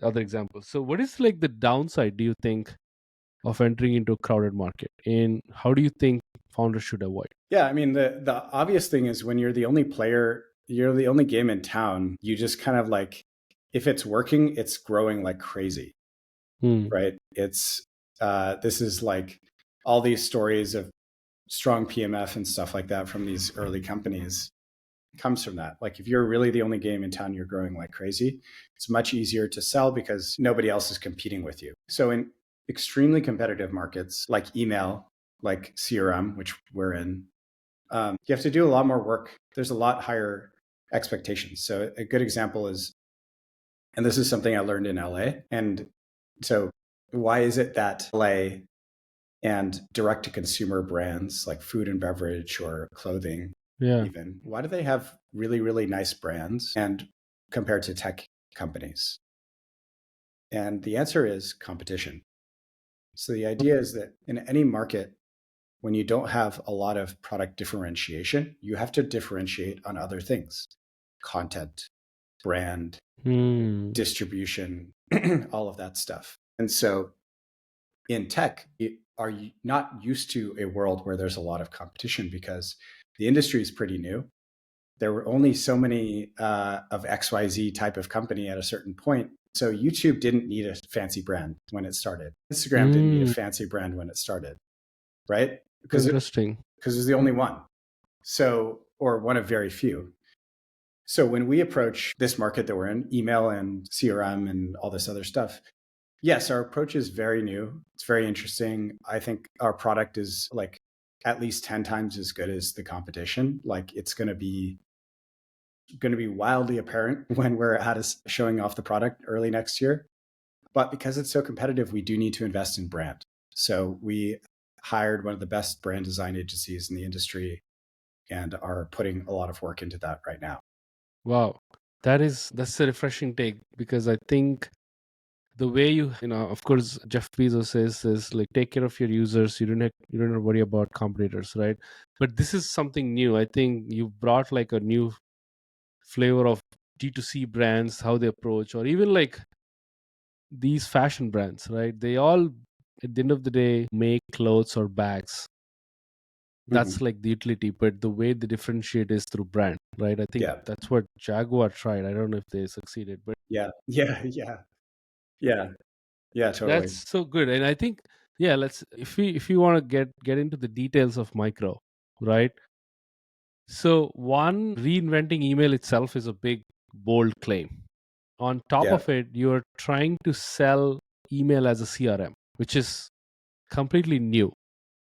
other examples. So, what is like the downside, do you think, of entering into a crowded market, and how do you think founders should avoid? Yeah. I mean, the obvious thing is when you're the only player, you're the only game in town, you just kind of like, if it's working, it's growing like crazy, Hmm. right? This is like all these stories of strong PMF and stuff like that from these early companies comes from that. Like if you're really the only game in town, you're growing like crazy. It's much easier to sell because nobody else is competing with you. So in extremely competitive markets like email, like CRM, which we're in, you have to do a lot more work. There's a lot higher expectations. So a good example is, and this is something I learned in LA. And so why is it that LA and direct to consumer brands like food and beverage or clothing, Yeah. even, why do they have really, really nice brands and compared to tech companies? And the answer is competition. So the idea is that in any market, when you don't have a lot of product differentiation, you have to differentiate on other things: content, brand, Hmm. distribution, all of that stuff. And so in tech, are you not used to a world where there's a lot of competition because the industry is pretty new. There were only so many of XYZ type of company at a certain point. So YouTube didn't need a fancy brand when it started. Instagram didn't need a Hmm. fancy brand when it started, right? Interesting. Because it was the only one. So, or one of very few. So when we approach this market that we're in, email and CRM and all this other stuff, yes, our approach is very new. It's very interesting. I think our product is like at least 10 times as good as the competition. Like it's going to be wildly apparent when we're at showing off the product early next year. But because it's so competitive, we do need to invest in brand. So we hired one of the best brand design agencies in the industry and are putting a lot of work into that right now. Wow, that's a refreshing take, because I think the way of course, Jeff Bezos says is like, take care of your users. You don't have to worry about competitors, right? But this is something new. I think you brought like a new flavor of D2C brands, how they approach, or even like these fashion brands, right? They all, at the end of the day, make clothes or bags. That's Mm-hmm. like the utility, but the way they differentiate is through brand, right? I think Yeah. that's what Jaguar tried. I don't know if they succeeded, but Yeah. Yeah. Yeah. Yeah. Yeah. Totally. that's so good. And I think, yeah, let's, if you want to get into the details of micro, right? So one, reinventing email itself is a big, bold claim. On top Yeah. of it, you're trying to sell email as a CRM, which is completely new.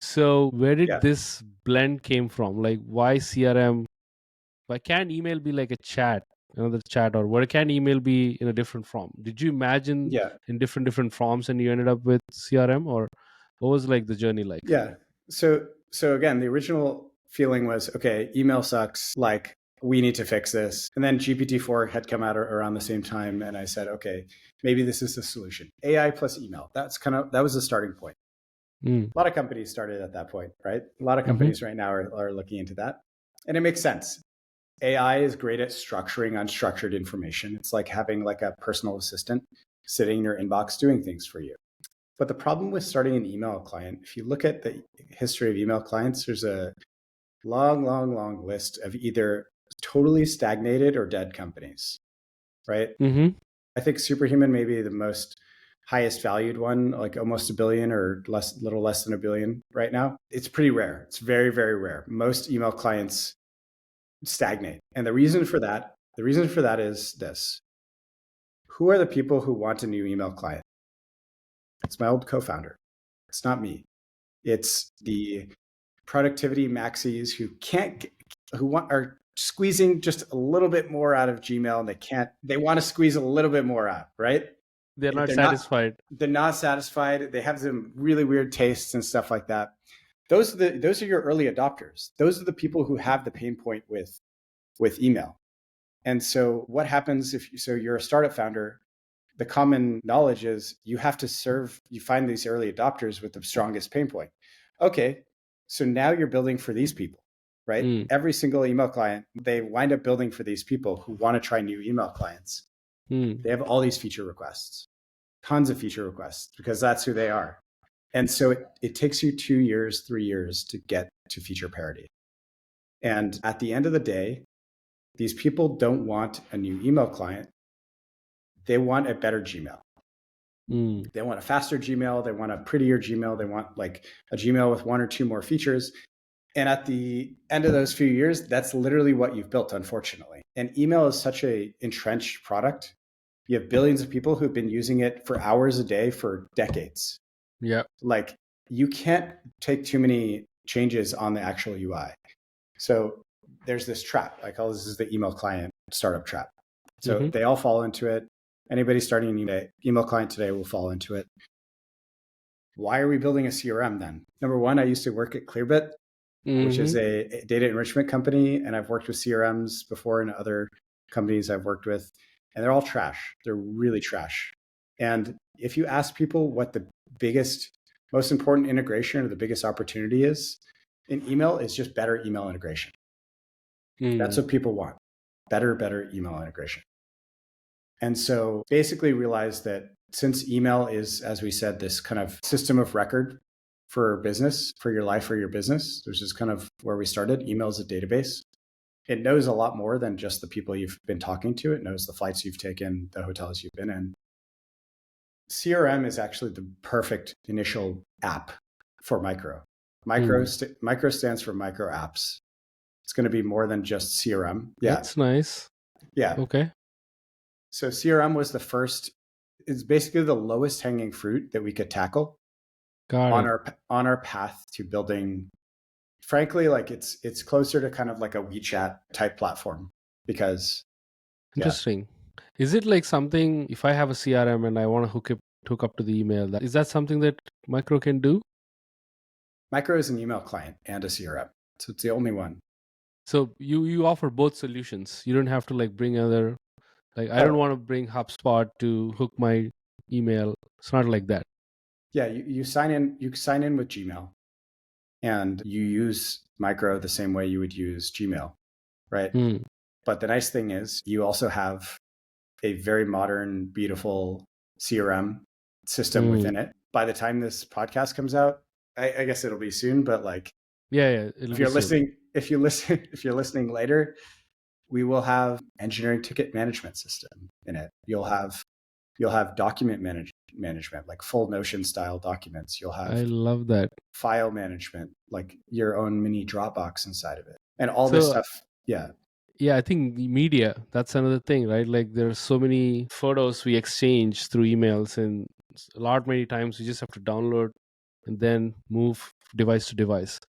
So where did Yeah. this blend came from? Like, why CRM? Why can't email be like a chat, another chat, or why can't email be in a different form? Did you imagine Yeah. in different forms and you ended up with CRM, or what was like the journey like? Yeah. So again, the original feeling was, okay, email sucks. Like we need to fix this. And then GPT-4 had come out around the same time, and I said, okay, maybe this is the solution. AI plus email. That was the starting point. Mm. A lot of companies started at that point, right? A lot of Mm-hmm. companies right now are looking into that, and it makes sense. AI is great at structuring unstructured information. It's like having like a personal assistant sitting in your inbox doing things for you. But the problem with starting an email client, if you look at the history of email clients, there's a long, long, long list of either totally stagnated or dead companies, right? Mm-hmm. I think Superhuman may be the most highest valued one, like almost a billion or little less than a billion right now. It's pretty rare. It's very, very rare. Most email clients stagnate. And the reason for that is this. Who are the people who want a new email client? It's my old co-founder. It's not me. It's the productivity maxis are squeezing just a little bit more out of Gmail, and they want to squeeze a little bit more out, right? They're not They're not satisfied. they're not satisfied. They have some really weird tastes and stuff like that. Those are your early adopters. Those are the people who have the pain point with email. And so what happens if you're a startup founder, the common knowledge is you find these early adopters with the strongest pain point. Okay, so now you're building for these people, right? Every single email client, they wind up building for these people who want to try new email clients. They have all these feature requests, tons of feature requests, because that's who they are. And so it takes you 2 years, 3 years to get to feature parity. And at the end of the day, these people don't want a new email client. They want a better Gmail. They want a faster Gmail. They want a prettier Gmail. They want like a Gmail with 1 or 2 more features. And at the end of those few years, that's literally what you've built, unfortunately. And email is such an entrenched product. You have billions of people who've been using it for hours a day for decades. Yeah. Like you can't take too many changes on the actual UI. So there's this trap. I call this the email client startup trap. So they all fall into it. Anybody starting an email client today will fall into it. Why are we building a CRM then? Number one, I used to work at Clearbit, which is a data enrichment company. And I've worked with CRMs before in other companies I've worked with. And they're all trash. They're really trash. And if you ask people what the biggest, most important integration or the biggest opportunity is in email, it's just better email integration. That's what people want. Better email integration. And so basically realized that since email is, as we said, this kind of system of record for business, for your life or your business, which is kind of where we started. Email is a database. It knows a lot more than just the people you've been talking to. It knows the flights you've taken, the hotels you've been in. CRM is actually the perfect initial app for micro. Micro stands for micro apps. It's going to be more than just CRM. Yeah. That's nice. Yeah. Okay. So CRM was the first, it's basically the lowest hanging fruit that we could tackle on our path to building. Frankly, like it's closer to kind of like a WeChat type platform because interesting. Yeah. Is it like something, if I have a CRM and I want to hook up to the email, is that something that Micro can do? Micro is an email client and a CRM. So it's the only one. So you offer both solutions. You don't have to like bring other, like I don't want to bring HubSpot to hook my email. It's not like that. Yeah, you sign in with Gmail and you use Micro the same way you would use Gmail, right? But the nice thing is you also have a very modern, beautiful CRM system within it. By the time this podcast comes out, I guess it'll be soon, but like, if you're listening later, we will have engineering ticket management system in it. You'll have document management, like full Notion style documents. You'll have, I love that, file management, like your own mini Dropbox inside of it, and all this stuff. Yeah, I think media, that's another thing, right? Like there's so many photos we exchange through emails, and many times we just have to download and then move device to device.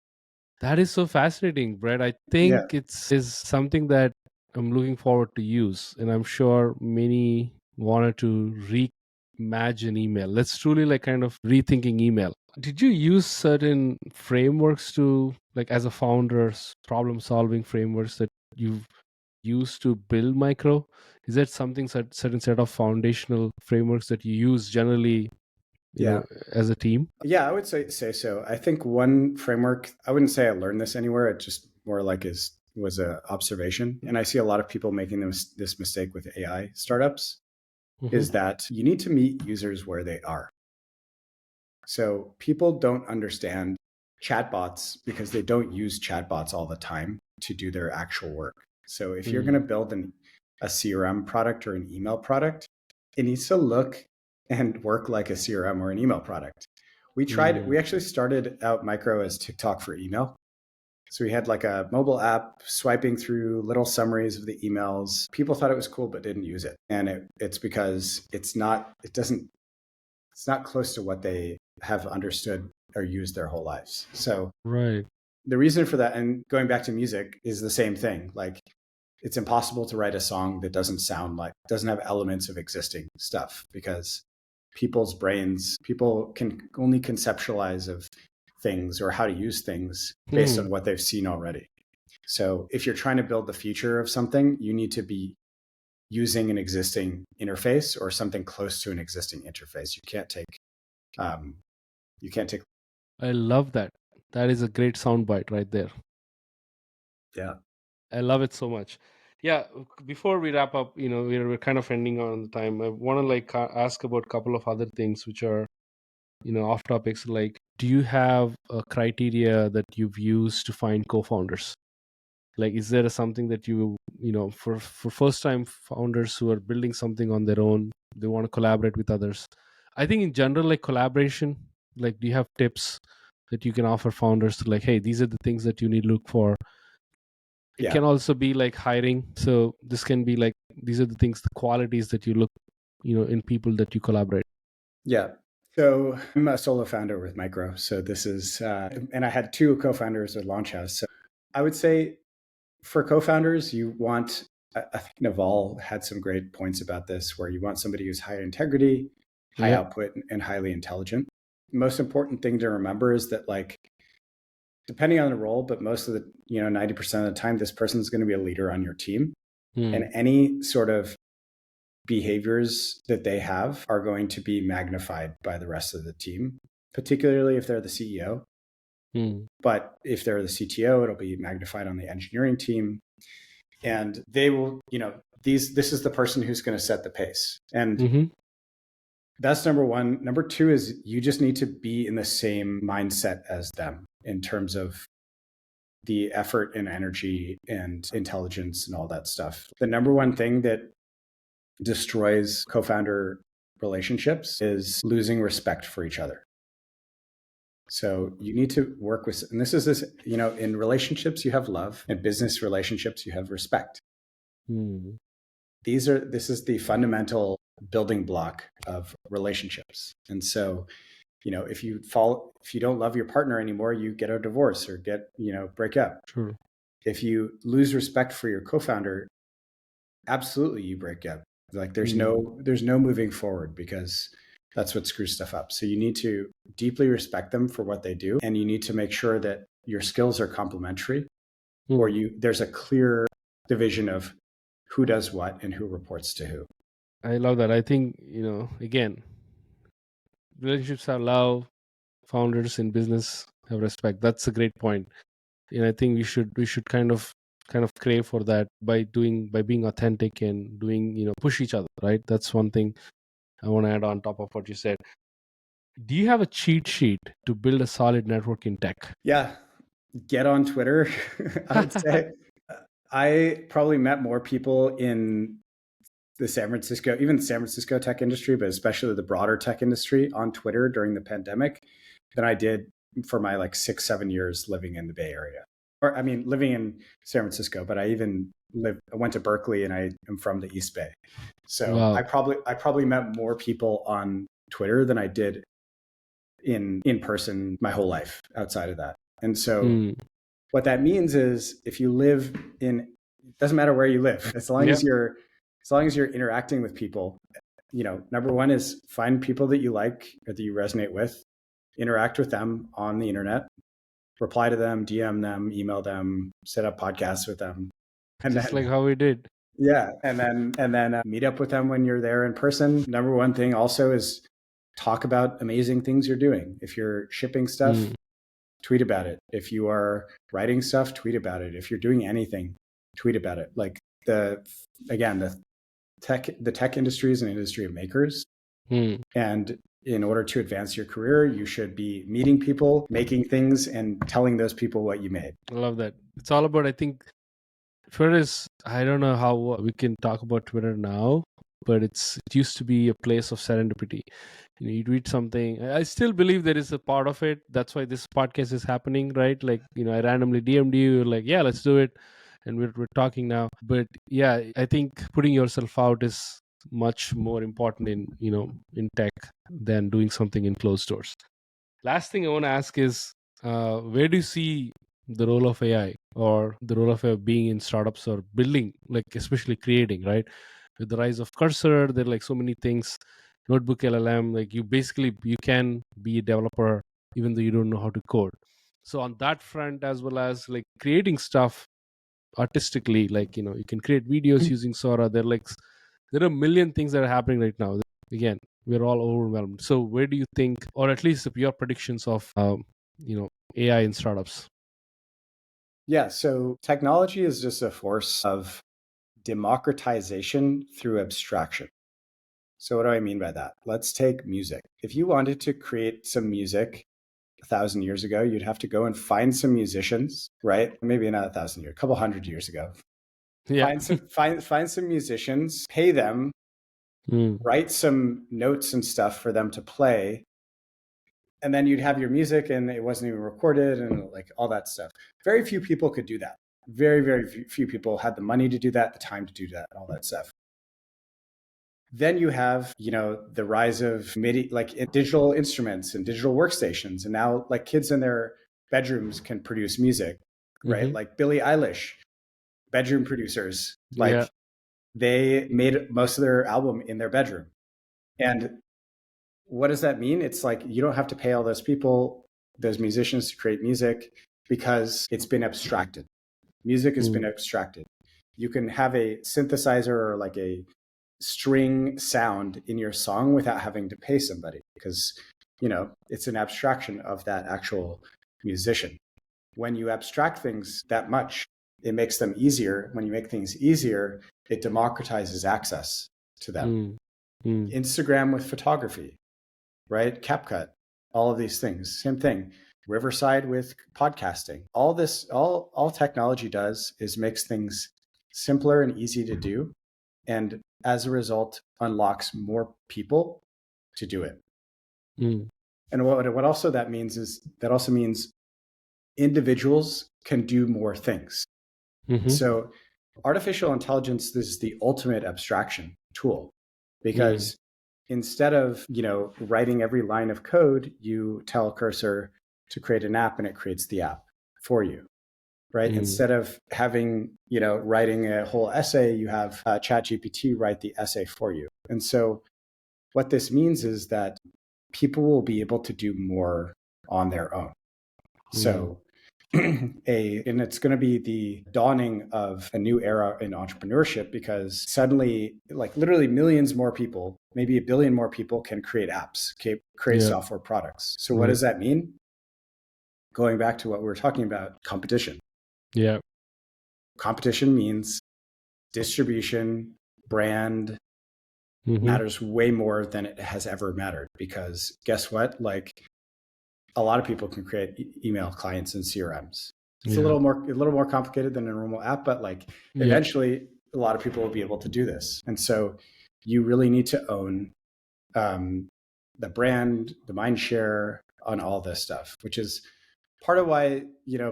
That is so fascinating, Brett. I think is something that I'm looking forward to use, and I'm sure many wanted to reimagine email. Let's truly like kind of rethinking email. Did you use certain frameworks to, like as a founder's problem solving frameworks that you've used to build Micro? Is that something, certain set of foundational frameworks that you use generally, you know, as a team? Yeah, I would say so. I think one framework, I wouldn't say I learned this anywhere. It just more like was an observation. And I see a lot of people making this mistake with AI startups, is that you need to meet users where they are. So people don't understand chatbots because they don't use chatbots all the time to do their actual work. So if you're going to build a CRM product or an email product, it needs to look and work like a CRM or an email product. We actually started out Micro as TikTok for email. So we had like a mobile app swiping through little summaries of the emails. People thought it was cool, but didn't use it. And it's because it's not close to what they have understood or used their whole lives. So the reason for that, and going back to music, is the same thing. Like it's impossible to write a song that doesn't have elements of existing stuff, because people's brains. People can only conceptualize of things or how to use things based on what they've seen already. So if you're trying to build the future of something, you need to be using an existing interface or something close to an existing interface. You can't take. I love that. That is a great soundbite right there. Yeah. I love it so much. Yeah. Before we wrap up, we're kind of ending on the time. I want to like ask about a couple of other things which are, off topics. Like, do you have a criteria that you've used to find co-founders? Like, is there something that for first time founders who are building something on their own, they want to collaborate with others? I think in general, like collaboration, like, do you have tips that you can offer founders to, like, hey, these are the things that you need to look for? It can also be like hiring. So this can be like, these are the things, the qualities that you look, in people that you collaborate. Yeah. So I'm a solo founder with Micro. So this is, and I had 2 co-founders at Launchhouse. So I would say for co-founders, you want, I think Naval had some great points about this, where you want somebody who's high integrity, high output, and highly intelligent. The most important thing to remember is that, like, depending on the role, but most of the, 90% of the time, this person is going to be a leader on your team. And any sort of behaviors that they have are going to be magnified by the rest of the team, particularly if they're the CEO. But if they're the CTO, it'll be magnified on the engineering team. And they will, this is the person who's going to set the pace. And that's number one. Number two is you just need to be in the same mindset as them in terms of the effort and energy and intelligence and all that stuff. The number one thing that destroys co-founder relationships is losing respect for each other. So you need to work with, and this, in relationships, you have love, and business relationships, you have respect. This is the fundamental building block of relationships. And so, if you don't love your partner anymore, you get a divorce or break up. True. If you lose respect for your co-founder, absolutely you break up. Like there's no moving forward, because that's what screws stuff up. So you need to deeply respect them for what they do, and you need to make sure that your skills are complementary, or there's a clear division of who does what and who reports to who. I love that. I think, again, relationships have love, founders in business have respect. That's a great point. And I think we should kind of crave for that by being authentic and doing, push each other, right? That's one thing I want to add on top of what you said. Do you have a cheat sheet to build a solid network in tech? Yeah. Get on Twitter. I would say I probably met more people in the San Francisco tech industry, but especially the broader tech industry on Twitter during the pandemic than I did for my 6-7 years living in the Bay Area. Or living in San Francisco, but I went to Berkeley, and I am from the East Bay. So wow. I probably met more people on Twitter than I did in person my whole life outside of that. And so what that means is, if you live it doesn't matter where you live, as long as you're interacting with people, number one is find people that you like or that you resonate with, interact with them on the internet, reply to them, DM them, email them, set up podcasts with them. And just like how we did. Yeah. And then meet up with them when you're there in person. Number one thing also is talk about amazing things you're doing. If you're shipping stuff, tweet about it. If you are writing stuff, tweet about it. If you're doing anything, tweet about it. Like the tech industry is an industry of makers. And in order to advance your career, you should be meeting people, making things, and telling those people what you made. I love that. It's all about, I think, Twitter is, I don't know how we can talk about Twitter now, but it used to be a place of serendipity. You tweet something. I still believe there is a part of it. That's why this podcast is happening, right? Like, I randomly DM'd you, you're like, yeah, let's do it. And we're talking now. But yeah, I think putting yourself out is much more important in tech than doing something in closed doors. Last thing I want to ask is, where do you see the role of AI, or the role of AI being in startups or building, like especially creating, right? With the rise of Cursor, there are like so many things. notebook LLM. Like you can be a developer even though you don't know how to code. So on that front, as well as like creating stuff artistically, like you can create videos using Sora. There are a million things that are happening right now. Again, we're all overwhelmed. So where do you think, or at least your predictions of AI in startups? Yeah, so technology is just a force of democratization through abstraction. So what do I mean by that? Let's take music. If you wanted to create some music 1,000 years ago, you'd have to go and find some musicians, right? Maybe not 1,000 years, a couple hundred years ago. Yeah. Find some musicians, pay them, Mm. write some notes and stuff for them to play, and then you'd have your music and it wasn't even recorded and like all that stuff. Very few people could do that. Very, very few people had the money to do that, the time to do that, all that stuff. Then you have, the rise of MIDI, like digital instruments and digital workstations. And now like kids in their bedrooms can produce music, right? Mm-hmm. Like Billie Eilish, bedroom producers, Yeah. like they made most of their album in their bedroom. And what does that mean? It's like you don't have to pay all those people, those musicians to create music because it's been abstracted. Music has been abstracted. You can have a synthesizer or like a string sound in your song without having to pay somebody because, it's an abstraction of that actual musician. When you abstract things that much, it makes them easier. When you make things easier, it democratizes access to them. Instagram with photography, right? CapCut, all of these things, same thing. Riverside with podcasting. All this, all technology does is makes things simpler and easy to do. And as a result, unlocks more people to do it. And what also that means is that also means individuals can do more things. So artificial intelligence is the ultimate abstraction tool because instead of, writing every line of code, you tell Cursor to create an app and it creates the app for you, right? Instead of having, writing a whole essay, you have ChatGPT write the essay for you. And so what this means is that people will be able to do more on their own. So and it's going to be the dawning of a new era in entrepreneurship because suddenly, like literally millions more people, maybe 1 billion more people can create apps, create software products. So what does that mean? Going back to what we were talking about, competition. Yeah. Competition means distribution, brand matters way more than it has ever mattered because guess what? Like a lot of people can create email clients and CRMs. It's a little more complicated than a normal app, but like eventually a lot of people will be able to do this. And so you really need to own the brand, the mind share on all this stuff, which is part of why,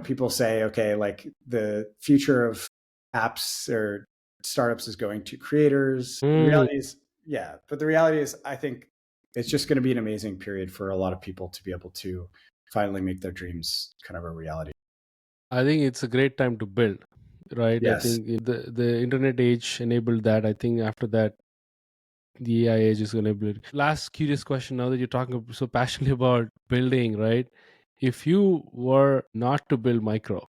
people say, okay, like the future of apps or startups is going to creators. The reality is, but the reality is, I think it's just going to be an amazing period for a lot of people to be able to finally make their dreams kind of a reality. I think it's a great time to build, right? Yes. I think the internet age enabled that. I think after that, the AI age is going to build. Last curious question. Now that you're talking so passionately about building, right? If you were not to build micro,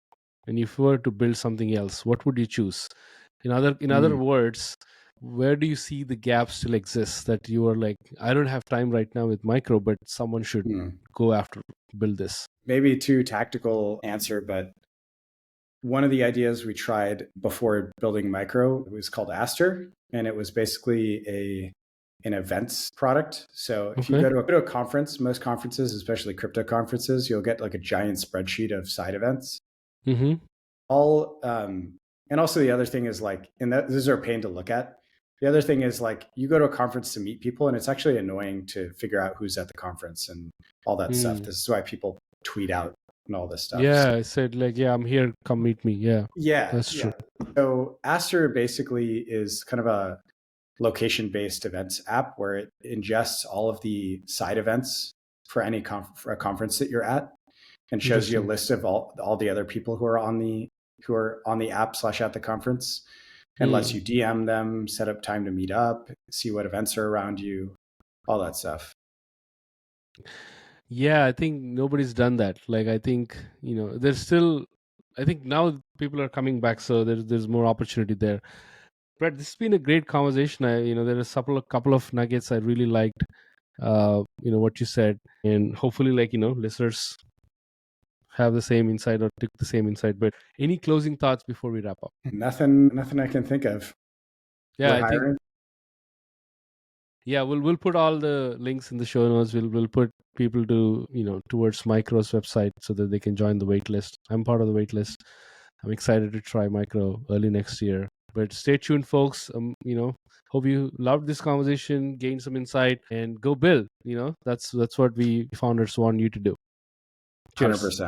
and if you were to build something else, what would you choose? In other words, where do you see the gaps still exist that you are like, I don't have time right now with micro, but someone should go after build this? Maybe too tactical answer, but one of the ideas we tried before building micro was called Aster, and it was basically an events product. So if you go to a conference, most conferences, especially crypto conferences, you'll get like a giant spreadsheet of side events. All and also the other thing is like, and these are a pain to look at. The other thing is like you go to a conference to meet people, and it's actually annoying to figure out who's at the conference and all that stuff. This is why people tweet out and all this stuff. Yeah, I said like, I'm here, come meet me. Yeah, that's true. So Aster basically is kind of a location-based events app where it ingests all of the side events for any for a conference that you're at and shows you a list of all the other people who are on the app / at the conference and lets you DM them, set up time to meet up, see what events are around you. all that stuff. Yeah, I think nobody's done that. Like, I think, there's still, I think now people are coming back, so there's more opportunity there. But this has been a great conversation. There are a couple of nuggets I really liked, what you said, and hopefully, listeners have the same insight or took the same insight. But any closing thoughts before we wrap up? Nothing I can think of. Yeah, We're I think, hiring. yeah, we'll put all the links in the show notes. We'll put people to towards Micro's website so that they can join the wait list. I'm part of the wait list. I'm excited to try Micro early next year. But stay tuned, folks. Hope you loved this conversation, gained some insight, and go build. That's what we founders want you to do. Cheers. 100%.